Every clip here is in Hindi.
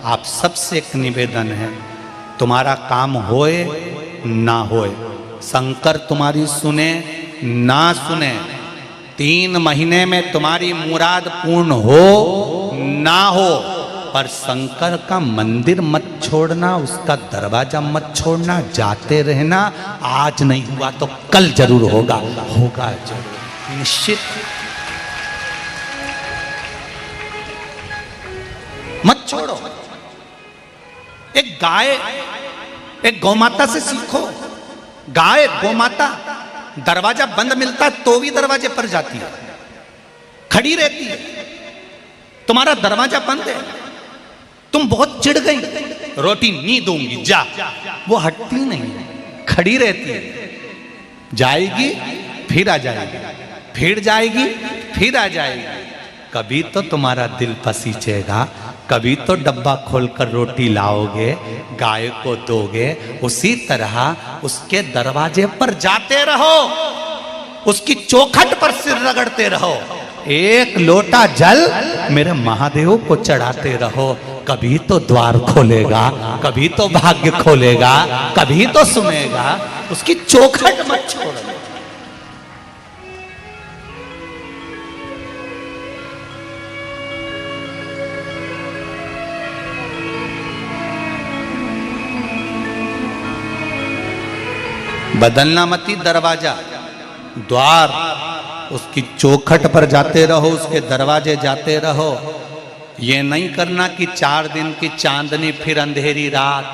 आप सबसे एक निवेदन है, तुम्हारा काम होए ना होए, शंकर तुम्हारी सुने ना सुने, 3 महीने में तुम्हारी मुराद पूर्ण हो ना हो, पर शंकर का मंदिर मत छोड़ना, उसका दरवाजा मत छोड़ना, जाते रहना। आज नहीं हुआ तो कल जरूर होगा, होगा जरूर निश्चित। मत छोड़ो। एक गाय, एक गौमाता से सीखो। गाय गौमाता दरवाजा बंद मिलता है तो भी दरवाजे पर जाती है, खड़ी रहती है। तुम्हारा दरवाजा बंद है, तुम बहुत चिढ़ गई, रोटी नहीं दूंगी जा, वो हटती नहीं, खड़ी रहती है। जाएगी फिर आ जाएगी, फिर जाएगी फिर आ जाएगी। कभी तो तुम्हारा दिल पसीचेगा, कभी तो डब्बा खोलकर रोटी लाओगे, गाय को दोगे। उसी तरह उसके दरवाजे पर जाते रहो, उसकी चौखट पर सिर रगड़ते रहो, एक लोटा जल मेरे महादेव को चढ़ाते रहो। कभी तो द्वार खोलेगा, कभी तो भाग्य खोलेगा, कभी तो सुनेगा। उसकी चौखट मत छोड़ो। बदलना मती दरवाजा, द्वार, उसकी चौखट पर जाते रहो, उसके दरवाजे जाते रहो। ये नहीं करना कि 4 दिन की चांदनी फिर अंधेरी रात।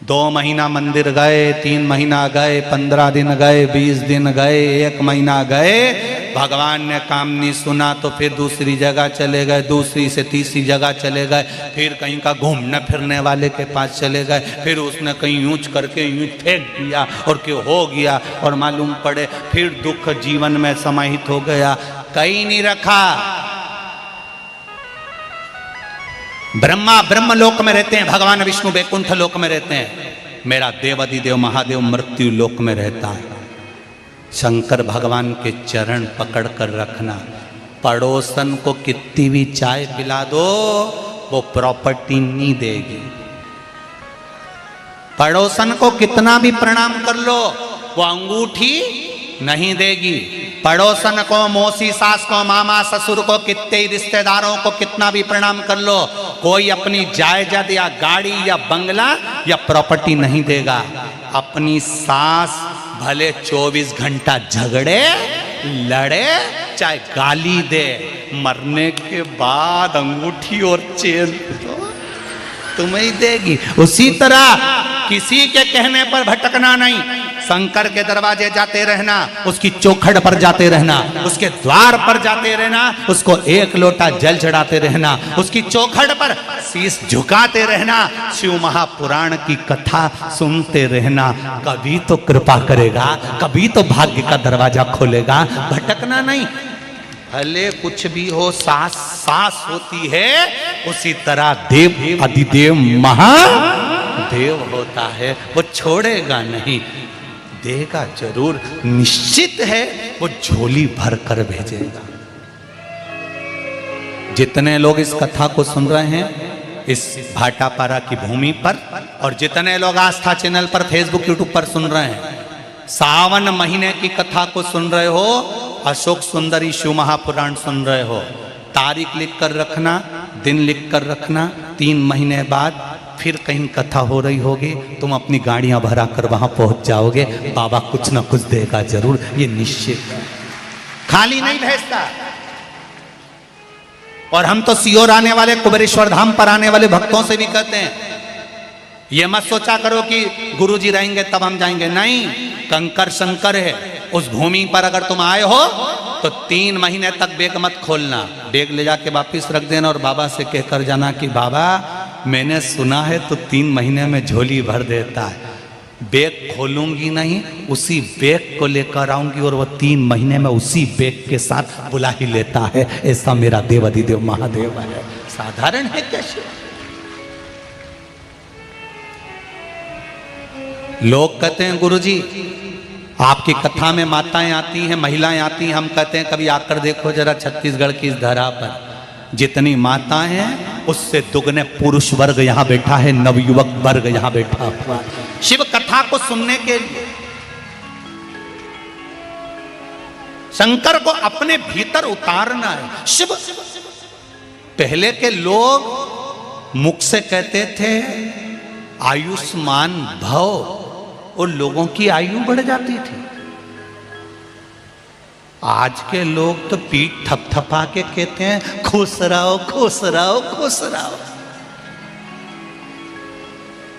2 महीना मंदिर गए, 3 महीना गए, 15 दिन गए, 20 दिन गए, 1 महीना गए, भगवान ने काम नहीं सुना तो फिर दूसरी जगह चले गए, दूसरी से तीसरी जगह चले गए, फिर कहीं का घूमने फिरने वाले के पास चले गए, फिर उसने कहीं यूंच करके यूंच फेंक दिया और क्यों हो गया, और मालूम पड़े फिर दुख जीवन में समाहित हो गया। कहीं नहीं रखा। ब्रह्मा ब्रह्म लोक में रहते हैं, भगवान विष्णु वैकुंठ लोक में रहते हैं, मेरा देव अधिदेव महादेव मृत्यु लोक में रहता है। शंकर भगवान के चरण पकड़ कर रखना। पड़ोसन को कितनी भी चाय पिला दो, वो प्रॉपर्टी नहीं देगी। पड़ोसन को कितना भी प्रणाम कर लो, वो अंगूठी नहीं देगी। पड़ोसन को, मौसी सास को, मामा ससुर को, कितने रिश्तेदारों को कितना भी प्रणाम कर लो, कोई अपनी जायदाद या गाड़ी या बंगला या प्रॉपर्टी नहीं देगा। अपनी सास भले 24 घंटा झगड़े लड़े, चाहे गाली दे, मरने के बाद अंगूठी और चेन तुम्हें ही देगी। उसी तरह किसी के कहने पर भटकना नहीं, शंकर के दरवाजे जाते रहना, उसकी चौखट पर जाते रहना, उसके द्वार पर जाते रहना, उसको एक लोटा जल चढ़ाते रहना, उसकी चौखट पर शीश झुकाते रहना, शिव महापुराण की कथा सुनते रहना। कभी तो कृपा करेगा, कभी तो भाग्य का दरवाजा खोलेगा। भटकना नहीं। भले कुछ भी हो, सास सास होती है, उसी तरह देव अधिदेव महादेव होता है, वो छोड़ेगा नहीं, देगा जरूर, निश्चित है वो झोली भर कर भेजेगा। जितने लोग इस कथा को सुन रहे हैं इस भाटापारा की भूमि पर, और जितने लोग आस्था चैनल पर, फेसबुक, यूट्यूब पर सुन रहे हैं, सावन महीने की कथा को सुन रहे हो, अशोक सुंदरी शिव महापुराण सुन रहे हो, तारीख लिख कर रखना, दिन लिख कर रखना। 3 महीने बाद फिर कहीं कथा हो रही होगी, तुम अपनी गाड़ियां भरा कर वहां पहुंच जाओगे, बाबा कुछ ना कुछ देगा जरूर, ये निश्चित है, खाली नहीं भेजता। और हम तो सीहोर आने वाले, कुबेरेश्वर धाम पर आने वाले भक्तों से भी कहते हैं, ये मत सोचा करो कि गुरुजी रहेंगे तब हम जाएंगे, नहीं, कंकर शंकर है। उस भूमि पर अगर तुम आए हो तो 3 महीने तक बैग मत खोलना, बैग ले जाके वापिस रख देना और बाबा से कहकर जाना कि बाबा मैंने सुना है तो 3 महीने में झोली भर देता है। बैग खोलूंगी नहीं, उसी बैग को लेकर आऊंगी और वो 3 महीने में उसी बैग के साथ बुला ही लेता है। ऐसा मेरा देव अधिदेव महादेव है। साधारण है कैसे? लोग कहते हैं गुरुजी आपकी कथा में माताएं आती हैं, महिलाएं आती हैं, हम कहते हैं कभी आकर देखो जरा छत्तीसगढ़ की इस धरा पर जितनी माताएं हैं उससे दुगने पुरुष वर्ग यहां बैठा है, नवयुवक वर्ग यहां बैठा हुआ शिव कथा को सुनने के लिए। शंकर को अपने भीतर उतारना है। शिव पहले के लोग मुख से कहते थे आयुष्मान भव, और लोगों की आयु बढ़ जाती थी। आज के लोग तो पीठ थपथपा के कहते हैं खुश रहो खुश रहो खुश रहो।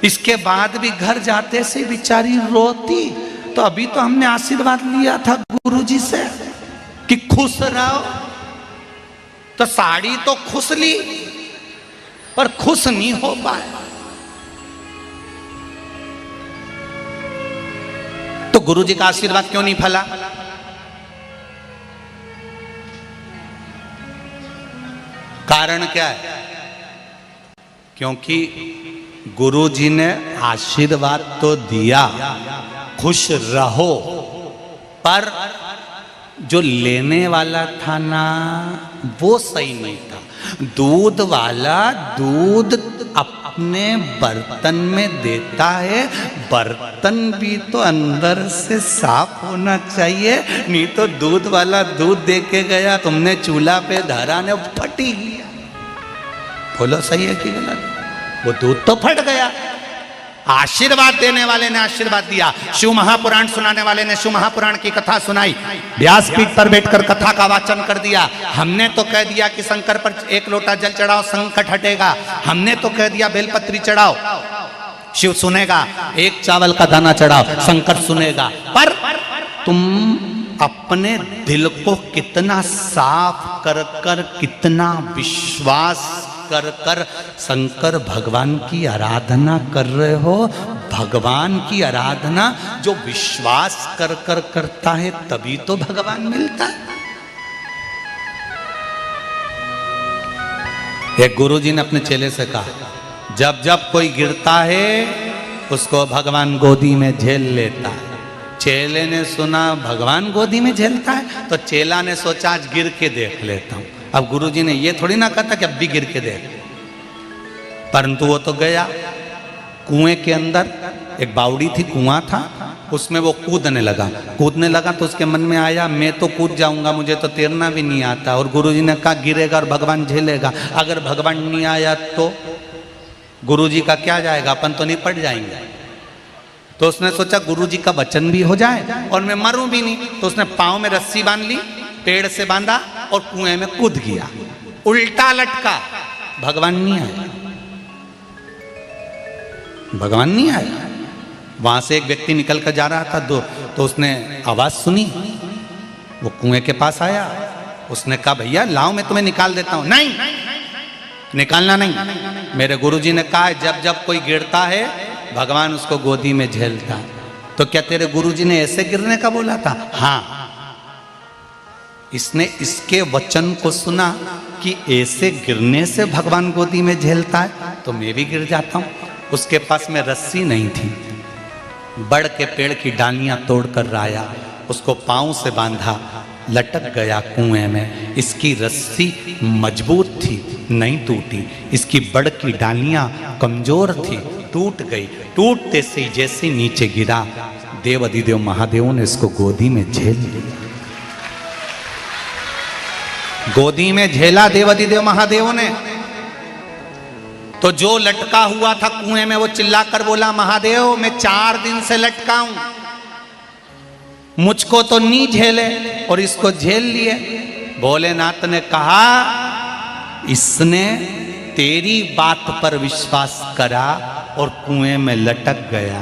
इसके बाद भी घर जाते से बेचारी रोती। तो अभी तो हमने आशीर्वाद लिया था गुरुजी से कि खुश रहो, तो साड़ी तो खुश ली पर खुश नहीं हो पाए। तो गुरुजी का आशीर्वाद क्यों नहीं फला? कारण क्या है? क्योंकि गुरुजी ने आशीर्वाद तो दिया खुश रहो, पर जो लेने वाला था ना वो सही नहीं था। दूध वाला दूध अपने बर्तन में देता है, बर्तन भी तो अंदर से साफ होना चाहिए, नहीं तो दूध वाला दूध दे के गया, तुमने चूल्हा पे धरा ने फटी गया। बोलो सही है कि गलत? वो दूध तो फट गया। आशीर्वाद देने वाले ने आशीर्वाद दिया, शिव महापुराण सुनाने वाले ने शिव महापुराण की कथा सुनाई, व्यासपीठ पर बैठकर कथा का वाचन कर दिया। हमने तो कह दिया कि शंकर पर एक लोटा जल चढ़ाओ संकट हटेगा, हमने तो कह दिया बेलपत्री चढ़ाओ शिव सुनेगा, एक चावल का दाना चढ़ाओ शंकर सुनेगा। पर तुम अपने दिल को कितना साफ कर कर, कितना विश्वास कर कर शंकर भगवान की आराधना कर रहे हो। भगवान की आराधना जो विश्वास कर कर करता है तभी तो भगवान मिलता है। एक गुरुजी ने अपने चेले से कहा जब जब कोई गिरता है उसको भगवान गोदी में झेल लेता है। चेले ने सुना भगवान गोदी में झेलता है, तो चेला ने सोचा आज गिर के देख लेता हूं। अब गुरुजी ने ये थोड़ी ना कहा कि अब भी गिर के देख, परंतु वो तो गया कुएं के अंदर। एक बावड़ी थी, कुआं था, उसमें वो कूदने लगा तो उसके मन में आया मैं तो कूद जाऊंगा, मुझे तो तैरना भी नहीं आता। और गुरुजी ने कहा गिरेगा और भगवान झेलेगा, अगर भगवान नहीं आया तो गुरुजी का क्या जाएगा, अपन तो निपट जाएंगे। तो उसने सोचा गुरुजी का वचन भी हो जाए और मैं मरूं भी नहीं। तो उसने पांव में रस्सी बांध ली, पेड़ से बांधा और कुएं में कूद गया। उल्टा लटका, भगवान नहीं आया, भगवान नहीं आया। वहां से एक व्यक्ति निकल कर जा रहा था तो उसने आवाज सुनी, वो कुएं के पास आया। उसने कहा भैया लाओ मैं तुम्हें निकाल देता हूं। नहीं, निकालना नहीं। मेरे गुरुजी ने कहा जब जब कोई गिरता है भगवान उसको गोदी में झेलता है। तो क्या तेरे गुरुजी ने ऐसे गिरने का बोला था? हाँ। इसने इसके वचन को सुना कि ऐसे गिरने से भगवान गोदी में झेलता है, तो मैं भी गिर जाता हूं। उसके पास में रस्सी नहीं थी, बड़ के पेड़ की डालियां तोड़कर लाया, उसको पांव से बांधा, लटक गया कुएं में। इसकी रस्सी मजबूत थी, नहीं टूटी। इसकी बड़ की डालियां कमजोर थी, टूट गई। टूटते से जैसे नीचे गिरा, देव अधिदेव महादेव ने इसको गोदी में झेल लिया। गोदी में झेला देव अधिदेव महादेव ने। तो जो लटका हुआ था कुएं में वो चिल्लाकर बोला महादेव मैं 4 दिन से लटका हूं, मुझको तो नहीं झेले और इसको झेल लिए। भोलेनाथ ने कहा इसने तेरी बात पर विश्वास करा और कुएं में लटक गया,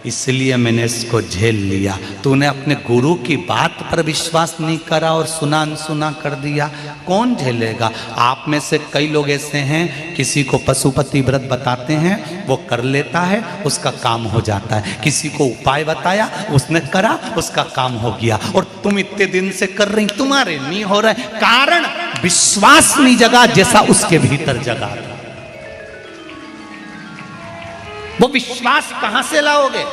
इसलिए मैंने इसको झेल लिया। तूने अपने गुरु की बात पर विश्वास नहीं करा और सुना अनसुना कर दिया, कौन झेलेगा? आप में से कई लोग ऐसे हैं, किसी को पशुपति व्रत बताते हैं, वो कर लेता है, उसका काम हो जाता है। किसी को उपाय बताया, उसने करा, उसका काम हो गया। और तुम इतने दिन से कर रही, तुम्हारे नहीं हो रहा है, कारण विश्वास नहीं जगा जैसा उसके भीतर जगा। वो विश्वास कहां से लाओगे?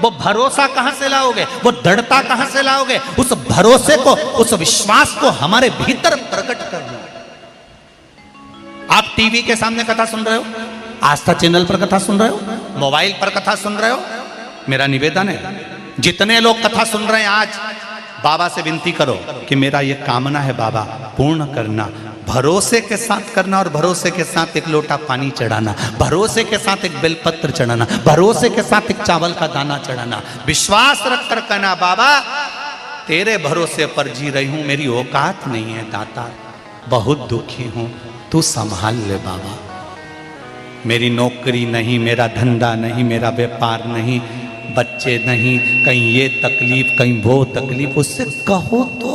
वो भरोसा कहां से लाओगे? वो दृढ़ता कहां से लाओगे? उस भरोसे को, उस विश्वास को हमारे भीतर प्रकट करना। आप टीवी के सामने कथा सुन रहे हो, आस्था चैनल पर कथा सुन रहे हो, मोबाइल पर कथा सुन रहे हो, मेरा निवेदन है जितने लोग कथा सुन रहे हैं आज बाबा से विनती करो कि मेरा ये कामना है बाबा पूर्ण करना। भरोसे के साथ करना और भरोसे के साथ एक लोटा पानी चढ़ाना, भरोसे के साथ एक बेलपत्र चढ़ाना, भरोसे के साथ एक चावल का दाना चढ़ाना, विश्वास रख कर कहना बाबा तेरे भरोसे पर जी रही हूं, मेरी औकात नहीं है दाता, बहुत दुखी हूं, तू संभाल ले बाबा। मेरी नौकरी नहीं, मेरा धंधा नहीं, मेरा व्यापार नहीं, बच्चे नहीं, कहीं ये तकलीफ कहीं वो तकलीफ, उससे कहो तो,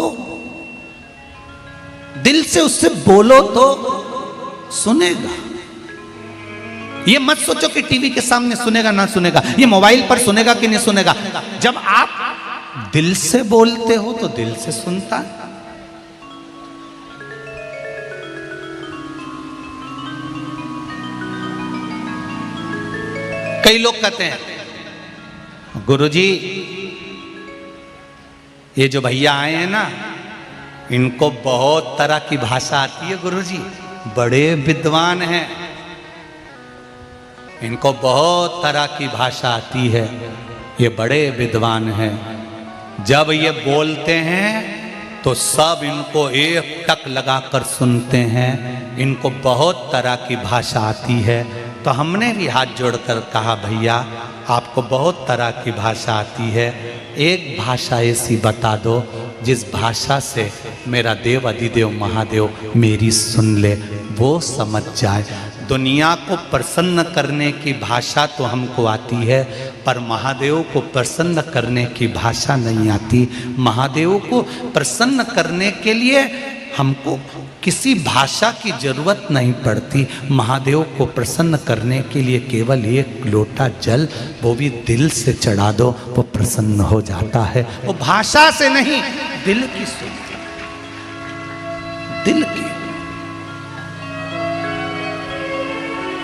दिल से उससे बोलो तो सुनेगा। ये मत सोचो कि टीवी के सामने सुनेगा ना सुनेगा, ये मोबाइल पर सुनेगा कि नहीं सुनेगा। जब आप दिल से बोलते हो तो दिल से सुनता है। कई लोग कहते हैं गुरुजी ये जो भैया आए हैं ना इनको बहुत तरह की भाषा आती है गुरुजी, बड़े विद्वान हैं, इनको बहुत तरह की भाषा आती है, ये बड़े विद्वान हैं। जब ये बोलते हैं तो सब इनको एक टक लगाकर सुनते हैं, इनको बहुत तरह की भाषा आती है। तो हमने भी हाथ जोड़कर कहा भैया आपको बहुत तरह की भाषा आती है, एक भाषा ऐसी बता दो जिस भाषा से मेरा देव अधिदेव महादेव मेरी सुन ले, वो समझ जाए। दुनिया को प्रसन्न करने की भाषा तो हमको आती है, पर महादेव को प्रसन्न करने की भाषा नहीं आती। महादेव को प्रसन्न करने के लिए हमको किसी भाषा की जरूरत नहीं पड़ती। महादेव को प्रसन्न करने के लिए केवल एक लोटा जल, वो भी दिल से चढ़ा दो, वो प्रसन्न हो जाता है। वो भाषा से नहीं, दिल की सुनती, दिल की।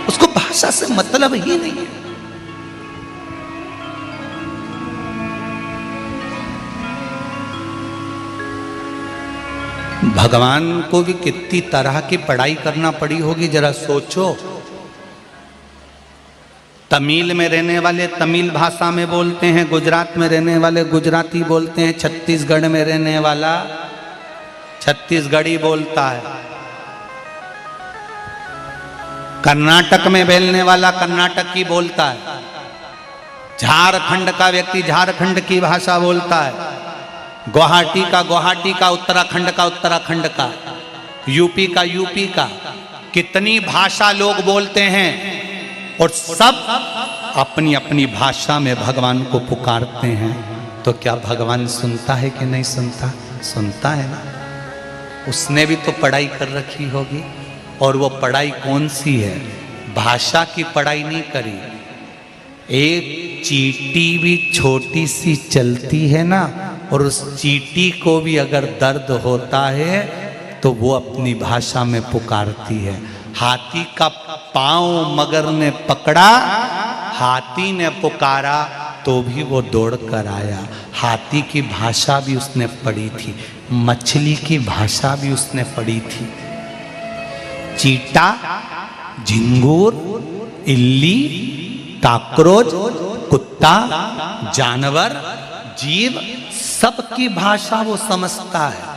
उसको भाषा से मतलब ही नहीं है। भगवान को भी कितनी तरह की पढ़ाई करना पड़ी होगी, जरा सोचो। तमिल में रहने वाले तमिल भाषा में बोलते हैं, गुजरात में रहने वाले गुजराती बोलते हैं, छत्तीसगढ़ में रहने वाला छत्तीसगढ़ी बोलता है, कर्नाटक में बोलने वाला कर्नाटकी बोलता है, झारखंड का व्यक्ति झारखंड की भाषा बोलता है, गुवाहाटी का, उत्तराखंड का, यूपी का, कितनी भाषा लोग बोलते हैं और सब अपनी अपनी भाषा में भगवान को पुकारते हैं। तो क्या भगवान सुनता है कि नहीं सुनता? सुनता है ना। उसने भी तो पढ़ाई कर रखी होगी, और वो पढ़ाई कौन सी है? भाषा की पढ़ाई नहीं करी। एक चींटी भी छोटी सी चलती है ना, और उस चींटी को भी अगर दर्द होता है तो वो अपनी भाषा में पुकारती है। हाथी का पांव मगर ने पकड़ा, हाथी ने पुकारा तो भी वो दौड़ कर आया। हाथी की भाषा भी उसने पढ़ी थी, मछली की भाषा भी उसने पढ़ी थी। चीटा, झिंगूर, इल्ली, काकरोच, कुत्ता, जानवर, जीव, सबकी भाषा वो समझता है।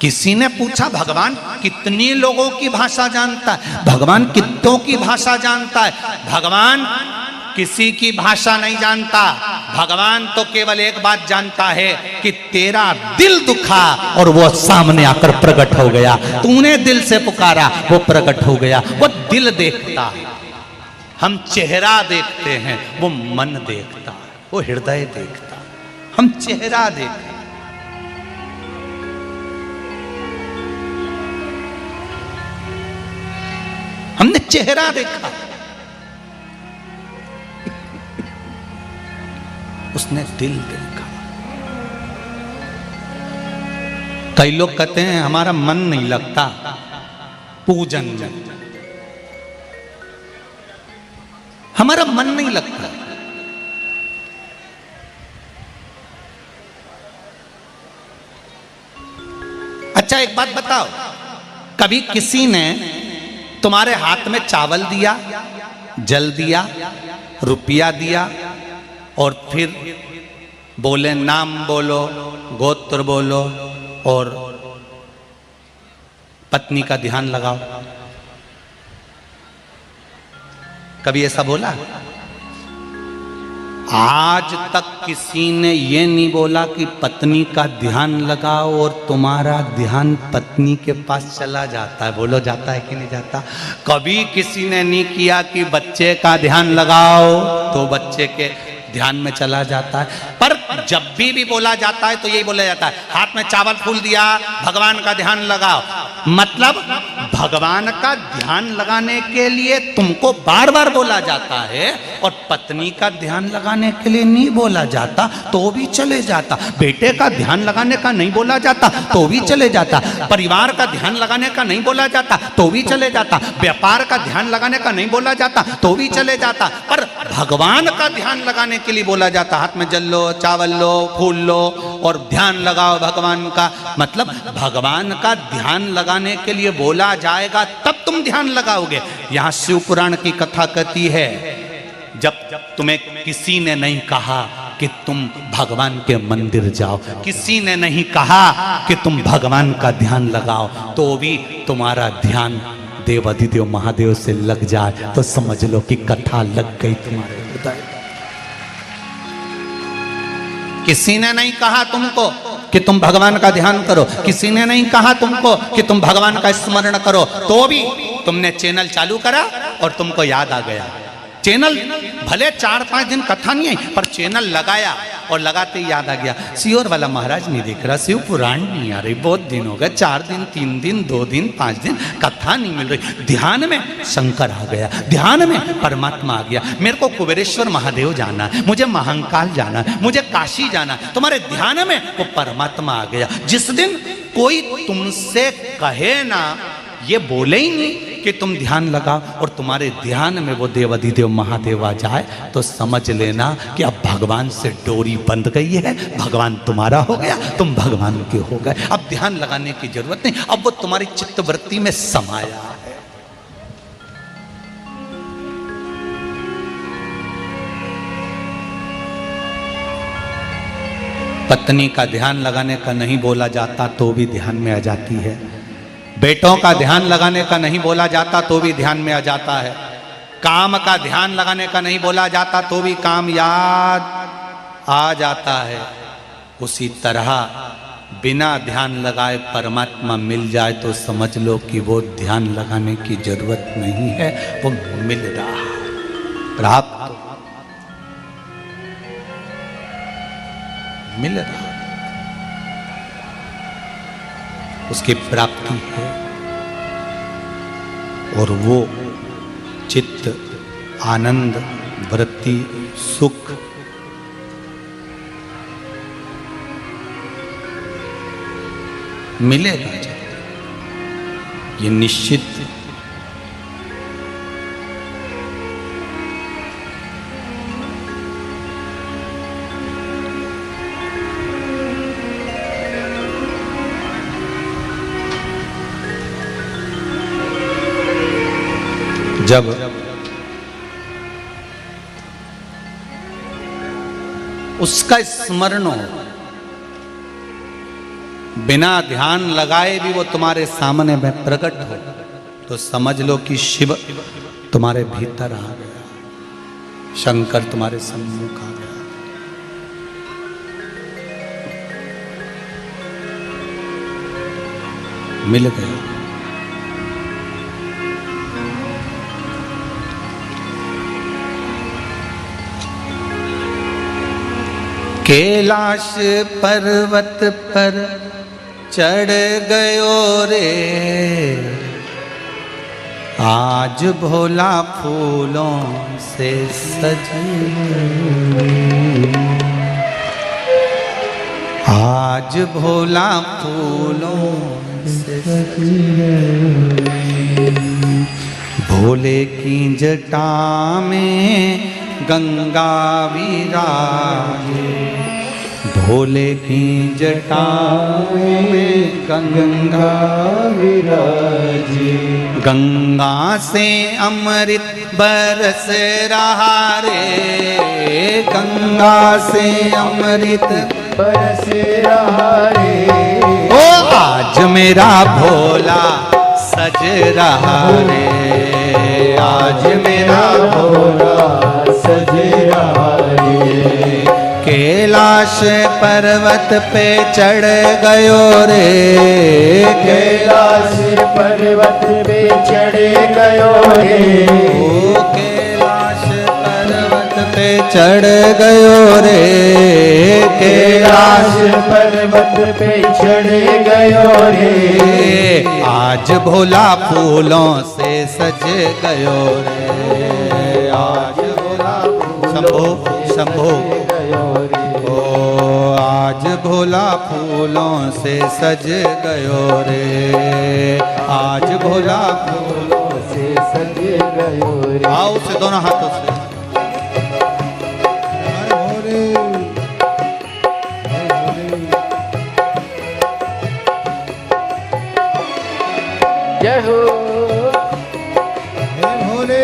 किसी ने पूछा भगवान कितने लोगों की भाषा जानता है? भगवान कितनों की भाषा जानता है? भगवान किसी की भाषा नहीं जानता। भगवान तो केवल एक बात जानता है कि तेरा दिल दुखा और वो सामने आकर प्रकट हो गया। तूने दिल से पुकारा, वो प्रकट हो गया। वो दिल देखता है, हम चेहरा देखते हैं, वो मन देखता है, वो हृदय देखता है। हम चेहरा देखते, हमने चेहरा देखा, उसने दिल देखा। कई लोग कहते हैं हमारा मन नहीं लगता पूजन में, हमारा मन नहीं लगता। अच्छा एक बात बताओ, कभी किसी ने तुम्हारे हाथ में चावल दिया, जल दिया, रुपया दिया और फिर बोले नाम बोलो, गोत्र बोलो और पत्नी का ध्यान लगाओ। कभी ऐसा बोला? आज तक किसी ने ये नहीं बोला कि पत्नी का ध्यान लगाओ और तुम्हारा ध्यान पत्नी के पास चला जाता है। बोलो जाता है कि नहीं जाता? कभी किसी ने नहीं किया कि बच्चे का ध्यान लगाओ तो बच्चे के ध्यान में चला जाता है। पर जब भी बोला जाता है तो यही बोला जाता है, हाथ में चावल फूल दिया, भगवान का ध्यान लगाओ। मतलब भगवान का ध्यान लगाने के लिए तुमको बार बार बोला जाता है और पत्नी का ध्यान लगाने के लिए नहीं बोला जाता तो भी चले जाता। बेटे का ध्यान लगाने का नहीं बोला जाता तो भी चले जाता। परिवार का ध्यान लगाने का नहीं बोला जाता तो भी चले जाता। व्यापार का ध्यान लगाने का नहीं बोला जाता तो भी चले जाता। पर भगवान का ध्यान लगाने के लिए बोला जाता। हाथ में जल लो, चावल लो, फूल लो और ध्यान लगाओ भगवान का। मतलब भगवान का ध्यान लगाने के लिए बोला जाएगा तब तुम ध्यान लगाओगे। यहां शिव पुराण की कथा कहती है, जब तुम्हें किसी ने नहीं कहा कि तुम भगवान के मंदिर जाओ, किसी ने नहीं कहा कि तुम भगवान का ध्यान लगाओ, तो भी तुम्हारा ध्यान देवाधिदेव महादेव से लग जाए तो समझ लो कि कथा लग गई तुम्हारे हृदय। किसी ने नहीं कहा तुमको कि तुम भगवान का ध्यान करो, किसी ने नहीं कहा तुमको कि तुम भगवान का स्मरण करो, तो भी तुमने चैनल चालू करा और तुमको याद आ गया। चैनल भले 4-5 दिन कथा नहीं आई पर चैनल लगाया और लगाते ही याद आ गया, सियोर वाला महाराज नहीं दिख रहा, शिव पुराण नहीं आ रही, बहुत दिन हो गए, 4 दिन 3 दिन 2 दिन 5 दिन कथा नहीं मिल रही। ध्यान में शंकर आ गया, ध्यान में परमात्मा आ गया। मेरे को कुबेरेश्वर महादेव जाना है, मुझे महाकाल जाना है, मुझे काशी जाना है। तुम्हारे ध्यान में वो परमात्मा आ गया। जिस दिन कोई तुमसे कहे ना, ये बोले ही नहीं कि तुम ध्यान लगाओ और तुम्हारे ध्यान में वो देवाधिदेव महादेव आ जाए तो समझ लेना कि अब भगवान से डोरी बंध गई है, भगवान तुम्हारा हो गया, तुम भगवान के हो गए। अब ध्यान लगाने की जरूरत नहीं, अब वो तुम्हारी चित्तवृत्ति में समाया है। पत्नी का ध्यान लगाने का नहीं बोला जाता तो भी ध्यान में आ जाती है। बेटों का ध्यान लगाने का नहीं बोला जाता तो भी ध्यान में आ जाता है। काम का ध्यान लगाने का नहीं बोला जाता तो भी काम याद आ जाता है। उसी तरह बिना ध्यान लगाए परमात्मा मिल जाए तो समझ लो कि वो ध्यान लगाने की जरूरत नहीं है, वो मिल रहा है, प्राप्त मिल रहा है, उसकी प्राप्ति है। और वो चित्त, आनंद, वृत्ति, सुख मिलेगा, ये निश्चित। जब उसका स्मरण हो, बिना ध्यान लगाए भी वो तुम्हारे सामने में प्रकट हो, तो समझ लो कि शिव तुम्हारे भीतर आ गया, शंकर तुम्हारे सम्मुख आ गया। मिल गया। कैलाश पर्वत पर चढ़ गयो रे, आज भोला फूलों से सज, आज भोला फूलों से सज, भोले की जटा में गंगा विराजे, भोले की जटाओं में गंगा विराजे, गंगा से अमृत बरस रहा रे, गंगा से अमृत बरस रहा रे। ओ आज मेरा भोला सज रहा रे, आज मेरा भोला सज रहा रे। कैलाश पर्वत पे चढ़ गयो रे, कैलाश पर्वत पे चढ़ गयो रे। ओ कैलाश पर्वत पे चढ़ गयो रे, कैलाश पर्वत पे चढ़ गयो रे। आज भोला फूलों से सज गयो रे, आज भोला शंभो शंभो ओ आज भोला फूलों से सज गयो रे, आज भोला फूलों से सज गयो रे। आओ से दोनों हाथों से जय हो हे भोले।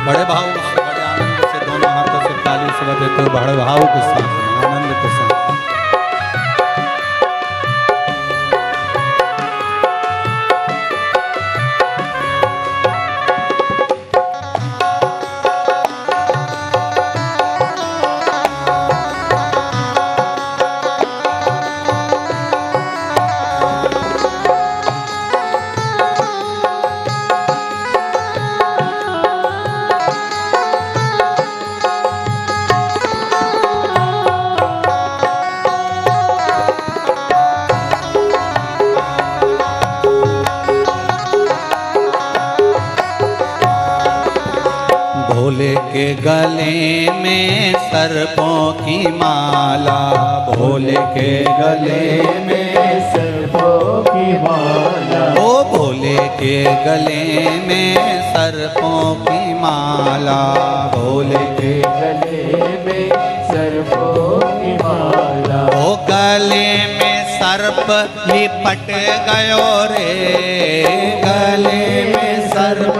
बड़े भाव से बड़े आनंद से दोनों हाथों से ताली से बजाते हुए बड़े भाव के साथ आनंद के साथ भोले के गले में सर्पों की माला, भोले के गले में सर्पों की माला। ओ भोले के गले में सर्पों की माला, भोले के गले में सर्पों की माला। ओ गले में सर्प लिपट गयो रे, गले में सर्प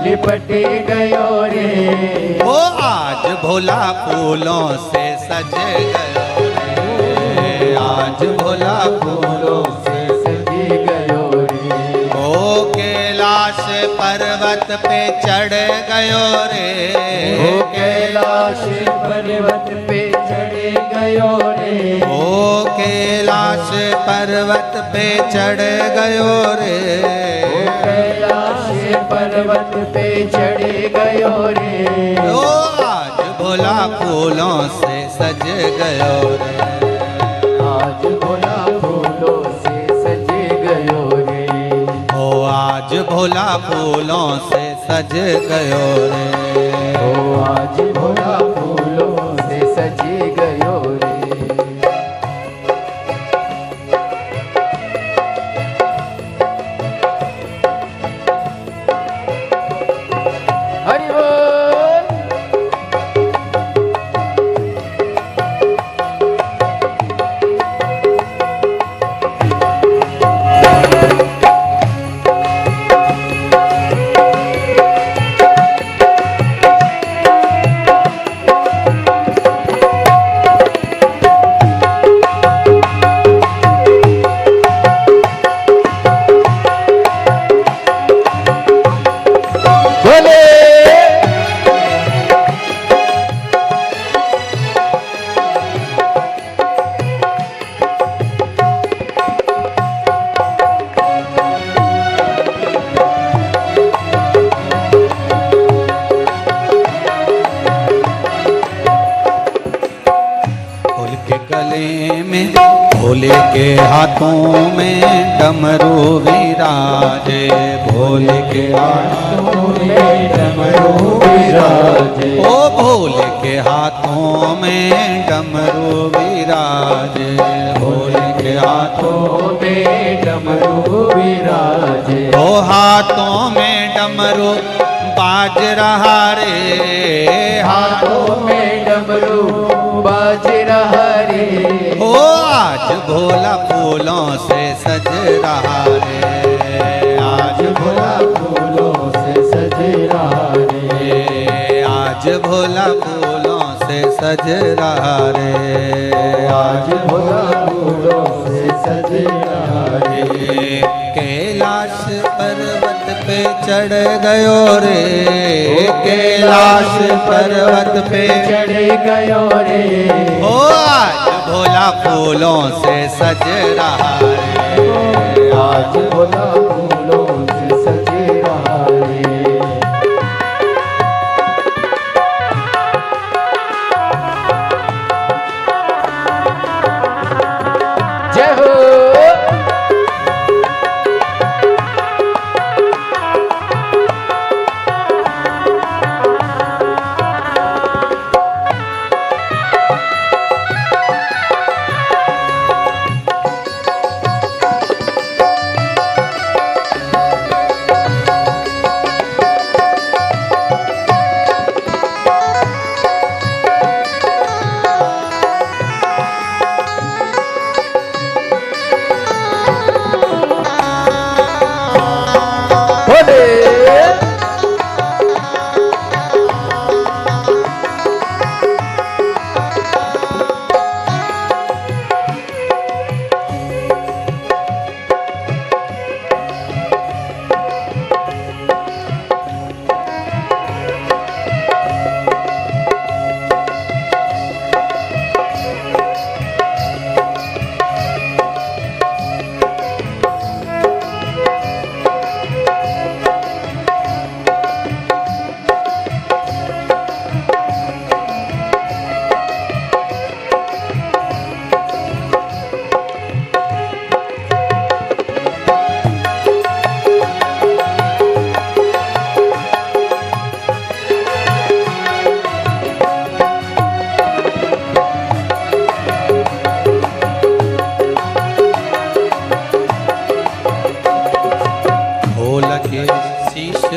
लिपट गयो रे। ओ आज भोला फूलों से सज गयो रे, आज भोला फूलों से सज गयो रे। ओ कैलाश पर्वत पे चढ़ गयो रे, ओ कैलाश पर्वत पे चढ़ गयो रे। ओ कैलाश पर्वत पे चढ़ गयो रे, ओ कैलाश पर्वत पे चढ़ गयो रे। ओ आज भोला फूलों से सज गयो रे, आज भोला फूलों से सज गयो रे। ओ आज भोला फूलों से सज गयो रे, ओ आज भोला फूलों से सज गयो रे। हरि बोल। भोले के हाथों में डमरू विराजे, भोले के हाथों में डमरू विराजे, ओ भोले के हाथों में डमरू विराजे, भोले के हाथों में डमरू विराजे, ओ हाथों में डमरू बाज रहा रे, हाथों में डमरू बाज रहा रे, ओ आज भोला फूलों से सज रहा रे, आज भोला फूलों से सज रहा रे, आज भोला फूलों से सज रहा रे, आज भोला फूलों से सज रहा रे। कैलाश पर्वत पे चढ़ गयो रे, कैलाश पर्वत पे चढ़ गयो रे, ओ आज भोला फूलों से सज रहा रे, आज भोला फूलों से सज रहा रे। जय हो।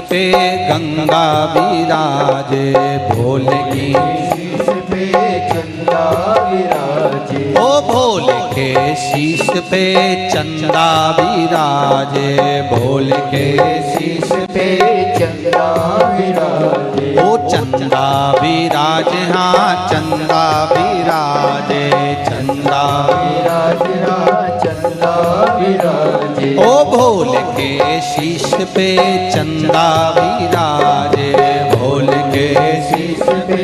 पे गंगा विराजे, भोले की शीश पे चंदा विराजे, ओ भोले के शीश पे चंदा विराजे, भोले के शीश पे चंदा विराजे, ओ चंदा विराजे, हाँ चंदा विराजे, चंदा विराजे, हाँ चंदा विराजे, ओ भोले के शीश पे चंदा विराजे, भोले के शीश पे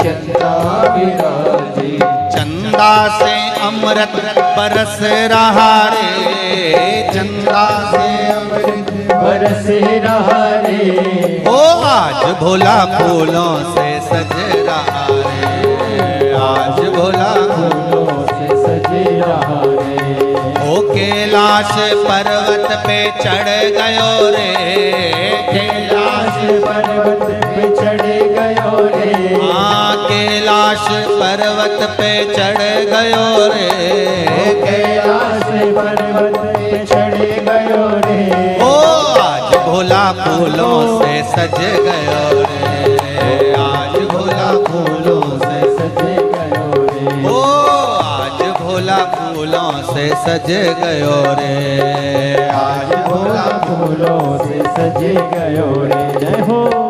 चंदा विराजे, चंदा से अमृत बरस रहा रे, चंदा से अमृत बरस रहा रे, ओ आज भोला फूलों से सज रहा रे, आज भोला फूलों से सज रहा रे, ओ कैलाश पर्वत पे चढ़ गयो रे, कैलाश पर्वत पे चढ़ गयो रे, हाँ कैलाश पर्वत पे चढ़ गयो रे, कैलाश पर्वत पे चढ़ गयो रे, ओ आज भोला फूलों से सज गयो रे, आज भोला फूलों से सज गयो रे, ओ आज भोला फूलों से सज गयो रे, आज भोला फूलों से सज गयो रे। जय हो।